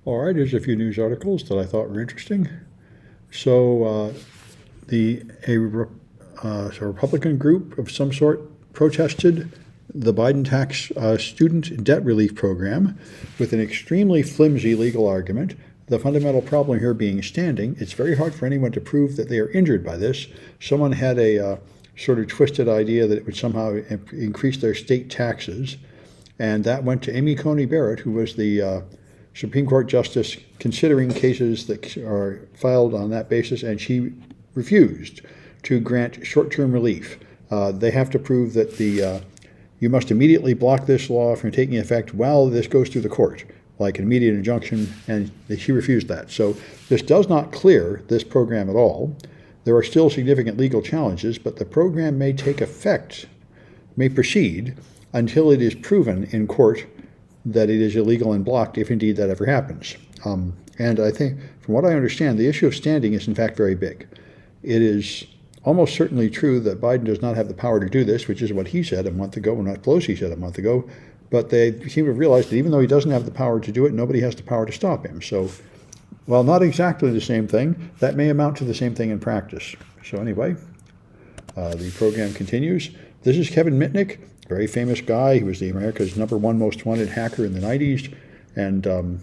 All right, here's a few news articles that I thought were interesting. So, a Republican group of some sort protested the Biden tax student debt relief program with an extremely flimsy legal argument. The fundamental problem here being standing. It's very hard for anyone to prove that they are injured by this. Someone had a sort of twisted idea that it would somehow increase their state taxes, and that went to Amy Coney Barrett, who was the Supreme Court justice considering cases that are filed on that basis, and she refused to grant short-term relief. They have to prove that you must immediately block this law from taking effect while this goes through the court, like an immediate injunction, and she refused that. So this does not clear this program at all. There are still significant legal challenges, but the program may take effect, may proceed, until it is proven in court that it is illegal and blocked, if indeed that ever happens. And I think, from what I understand, the issue of standing is in fact very big. It is almost certainly true that Biden does not have the power to do this, which is what he said a month ago, and what Pelosi said a month ago. But they seem to have realized that even though he doesn't have the power to do it, nobody has the power to stop him. So, while not exactly the same thing, that may amount to the same thing in practice. So anyway, the program continues. This is Kevin Mitnick, very famous guy. He was America's #1 most wanted hacker in the 90s, and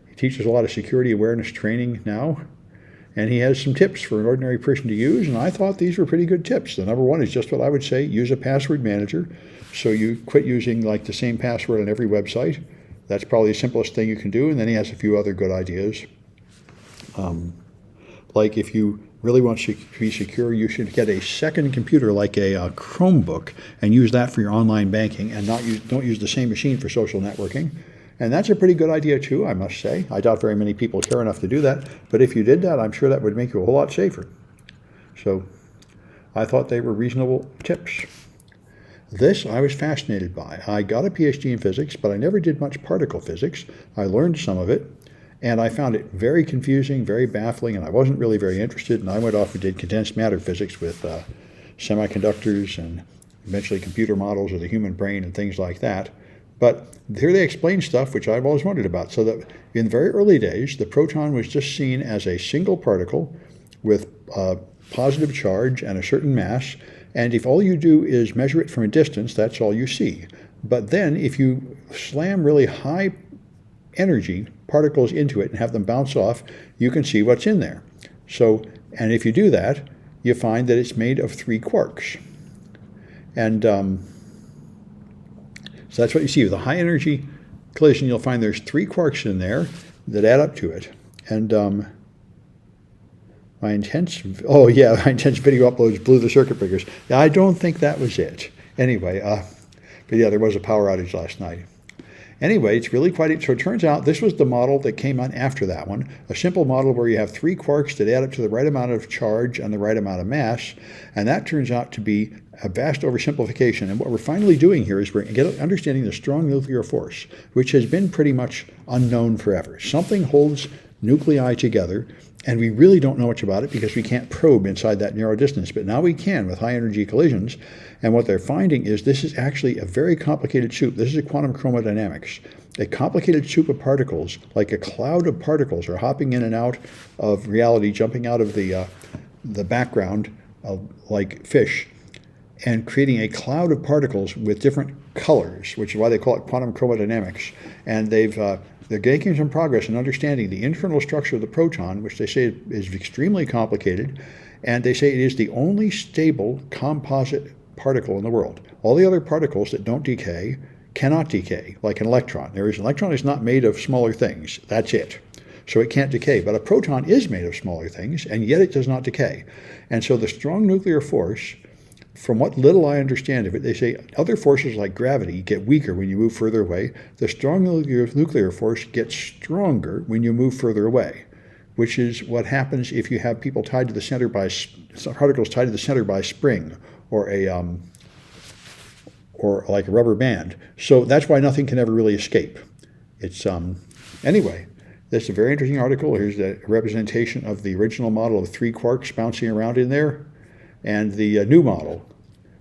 he teaches a lot of security awareness training now. And he has some tips for an ordinary person to use, and I thought these were pretty good tips. The #1 is just what I would say: use a password manager, so you quit using like the same password on every website. That's probably the simplest thing you can do. And then he has a few other good ideas. Like if you really want to be secure, you should get a second computer like a Chromebook and use that for your online banking, and don't use the same machine for social networking. And that's a pretty good idea too, I must say. I doubt very many people care enough to do that, but if you did that, I'm sure that would make you a whole lot safer. So I thought they were reasonable tips. This I was fascinated by. I got a PhD in physics, but I never did much particle physics. I learned some of it, and I found it very confusing, very baffling, and I wasn't really very interested, and I went off and did condensed matter physics with semiconductors and eventually computer models of the human brain and things like that. But here they explain stuff which I've always wondered about. So that in the very early days, the proton was just seen as a single particle with a positive charge and a certain mass, and if all you do is measure it from a distance, that's all you see. But then if you slam really high energy particles into it and have them bounce off, you can see what's in there. So, and if you do that, you find that it's made of 3 quarks. And so that's what you see. With a high energy collision, you'll find there's 3 quarks in there that add up to it. And my intense video uploads blew the circuit breakers. Yeah, I don't think that was it. Anyway, but yeah, there was a power outage last night. Anyway, it's really quite, so it turns out this was the model that came on after that one, a simple model where you have 3 quarks that add up to the right amount of charge and the right amount of mass, and that turns out to be a vast oversimplification. And what we're finally doing here is we're understanding the strong nuclear force, which has been pretty much unknown forever. Something holds nuclei together, and we really don't know much about it because we can't probe inside that narrow distance, but now we can with high energy collisions. And what they're finding is this is actually a very complicated soup. This is a quantum chromodynamics. A complicated soup of particles, like a cloud of particles, are hopping in and out of reality, jumping out of the background, like fish, and creating a cloud of particles with different colors, which is why they call it quantum chromodynamics. And they're making some progress in understanding the internal structure of the proton, which they say is extremely complicated, and they say it is the only stable composite particle in the world. All the other particles that don't decay cannot decay, like an electron. An electron is not made of smaller things. That's it. So it can't decay. But a proton is made of smaller things, and yet it does not decay. And so the strong nuclear force, from what little I understand of it, they say other forces like gravity get weaker when you move further away. The strong nuclear force gets stronger when you move further away, which is what happens if you have people tied to the center by particles tied to the center by spring or like a rubber band. So that's why nothing can ever really escape. It's anyway. That's a very interesting article. Here's a representation of the original model of 3 quarks bouncing around in there, and the new model,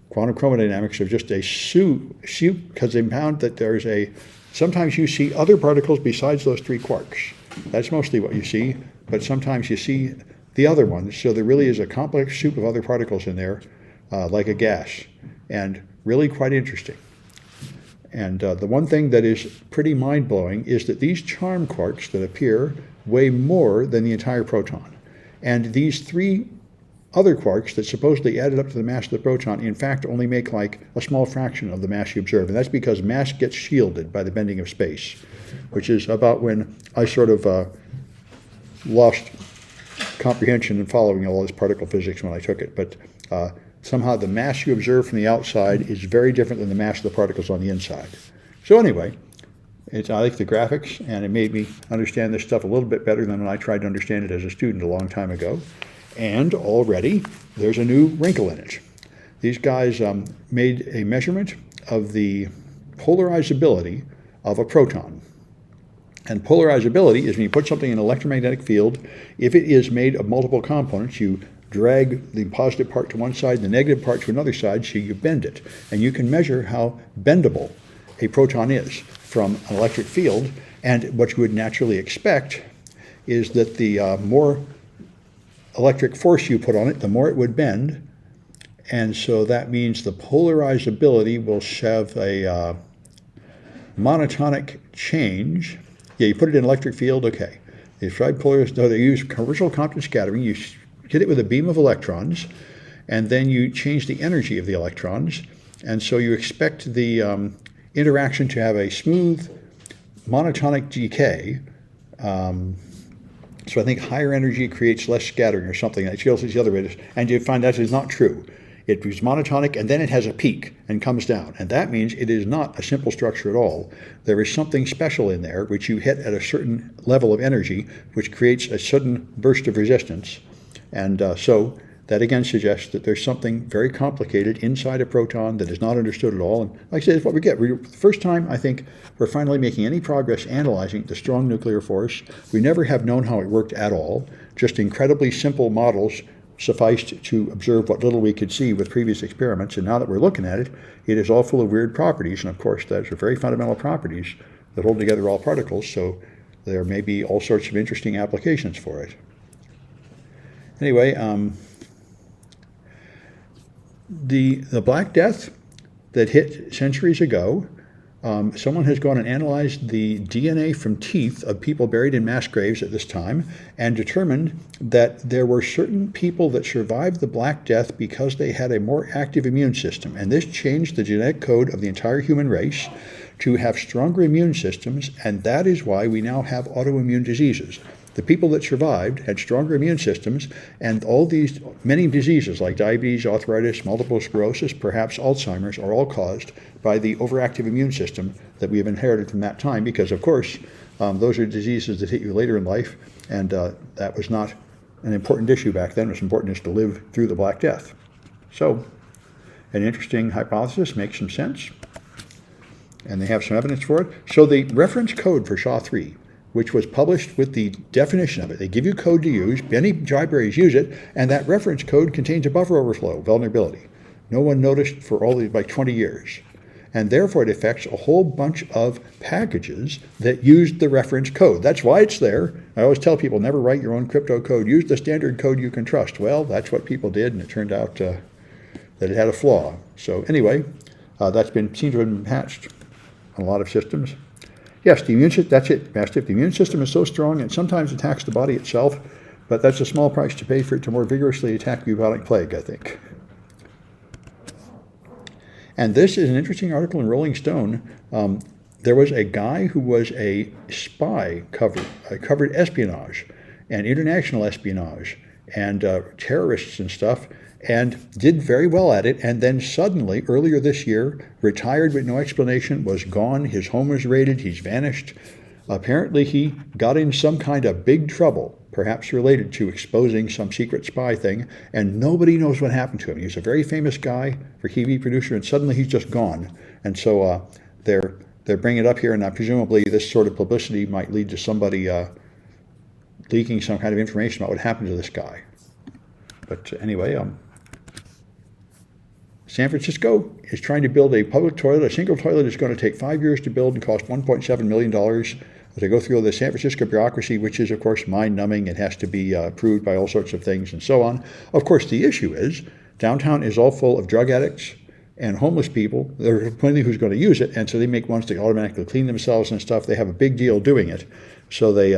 quantum chromodynamics, of just a soup, because they found that there's a Sometimes you see other particles besides those 3 quarks. That's mostly what you see, but sometimes you see the other ones. So there really is a complex soup of other particles in there, like a gas, and really quite interesting. And the one thing that is pretty mind-blowing is that these charm quarks that appear weigh more than the entire proton. And these 3 other quarks that supposedly added up to the mass of the proton, in fact, only make like a small fraction of the mass you observe. And that's because mass gets shielded by the bending of space, which is about when I sort of lost comprehension in following all this particle physics when I took it. But somehow the mass you observe from the outside is very different than the mass of the particles on the inside. So anyway, I like the graphics, and it made me understand this stuff a little bit better than when I tried to understand it as a student a long time ago. And already there's a new wrinkle in it. These guys made a measurement of the polarizability of a proton. And polarizability is when you put something in an electromagnetic field, if it is made of multiple components, you drag the positive part to one side and the negative part to another side, so you bend it. And you can measure how bendable a proton is from an electric field. And what you would naturally expect is that the more electric force you put on it, the more it would bend. And so that means the polarizability will have a monotonic change. Yeah, you put it in an electric field, okay. They tried they use commercial Compton scattering. You hit it with a beam of electrons, and then you change the energy of the electrons. And so you expect the interaction to have a smooth monotonic decay. So I think higher energy creates less scattering or something. It goes the other way. And you find that is not true. It is monotonic, and then it has a peak and comes down. And that means it is not a simple structure at all. There is something special in there, which you hit at a certain level of energy, which creates a sudden burst of resistance. And so that again suggests that there's something very complicated inside a proton that is not understood at all. And like I said, it's what we get. For the first time, I think, we're finally making any progress analyzing the strong nuclear force. We never have known how it worked at all. Just incredibly simple models sufficed to observe what little we could see with previous experiments. And now that we're looking at it, it is all full of weird properties. And of course, those are very fundamental properties that hold together all particles. So there may be all sorts of interesting applications for it. Anyway, the Black Death that hit centuries ago, someone has gone and analyzed the DNA from teeth of people buried in mass graves at this time and determined that there were certain people that survived the Black Death because they had a more active immune system. And this changed the genetic code of the entire human race to have stronger immune systems, and that is why we now have autoimmune diseases. The people that survived had stronger immune systems, and all these many diseases like diabetes, arthritis, multiple sclerosis, perhaps Alzheimer's, are all caused by the overactive immune system that we have inherited from that time, because of course those are diseases that hit you later in life, and that was not an important issue back then. It was important to live through the Black Death. So an interesting hypothesis, makes some sense, and they have some evidence for it. So the reference code for SHA-3, which was published with the definition of it. They give you code to use, many libraries use it, and that reference code contains a buffer overflow vulnerability. No one noticed for all these, like 20 years. And therefore it affects a whole bunch of packages that used the reference code. That's why it's there. I always tell people, never write your own crypto code. Use the standard code you can trust. Well, that's what people did, and it turned out that it had a flaw. So anyway, that's seems to have been patched on a lot of systems. Yes, the immune system, that's it, Mastiff. The immune system is so strong it sometimes attacks the body itself, but that's a small price to pay for it to more vigorously attack bubonic plague, I think. And this is an interesting article in Rolling Stone. There was a guy who was a spy, covered espionage and international espionage and terrorists and stuff, and did very well at it, and then suddenly, earlier this year, retired with no explanation, was gone, his home was raided, he's vanished. Apparently he got in some kind of big trouble, perhaps related to exposing some secret spy thing, and nobody knows what happened to him. He's a very famous guy for TV producer, and suddenly he's just gone. And so they're bringing it up here, and presumably this sort of publicity might lead to somebody leaking some kind of information about what happened to this guy. But anyway, San Francisco is trying to build a public toilet. A single toilet is going to take 5 years to build and cost $1.7 million. They go through the San Francisco bureaucracy, which is, of course, mind-numbing. It has to be approved by all sorts of things and so on. Of course, the issue is downtown is all full of drug addicts and homeless people. There are plenty who's going to use it, and so they make ones that automatically clean themselves and stuff. They have a big deal doing it. So they,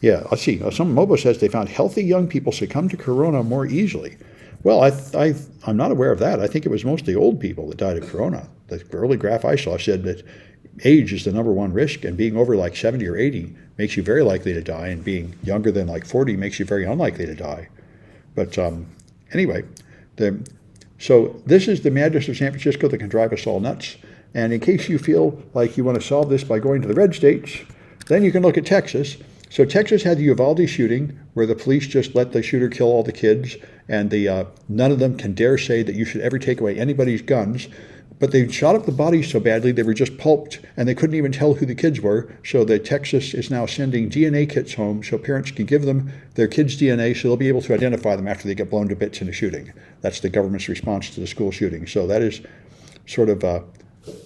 let's see. Some Mobo says they found healthy young people succumb to corona more easily. Well, I'm not aware of that. I think it was mostly old people that died of corona. The early graph I saw said that age is the number one risk, and being over like 70 or 80 makes you very likely to die, and being younger than like 40 makes you very unlikely to die. But anyway, so this is the madness of San Francisco that can drive us all nuts. And in case you feel like you want to solve this by going to the red states, then you can look at Texas. So Texas had the Uvalde shooting, where the police just let the shooter kill all the kids, and none of them can dare say that you should ever take away anybody's guns. But they shot up the bodies so badly they were just pulped, and they couldn't even tell who the kids were. So that Texas is now sending DNA kits home so parents can give them their kids' DNA so they'll be able to identify them after they get blown to bits in a shooting. That's the government's response to the school shooting. So that is sort of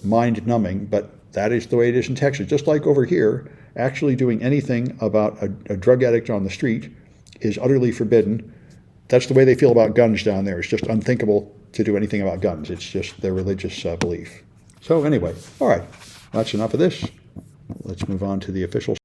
mind-numbing, but that is the way it is in Texas. Just like over here, actually doing anything about a drug addict on the street is utterly forbidden. That's the way they feel about guns down there. It's just unthinkable to do anything about guns. It's just their religious belief. So anyway, all right, that's enough of this. Let's move on to the official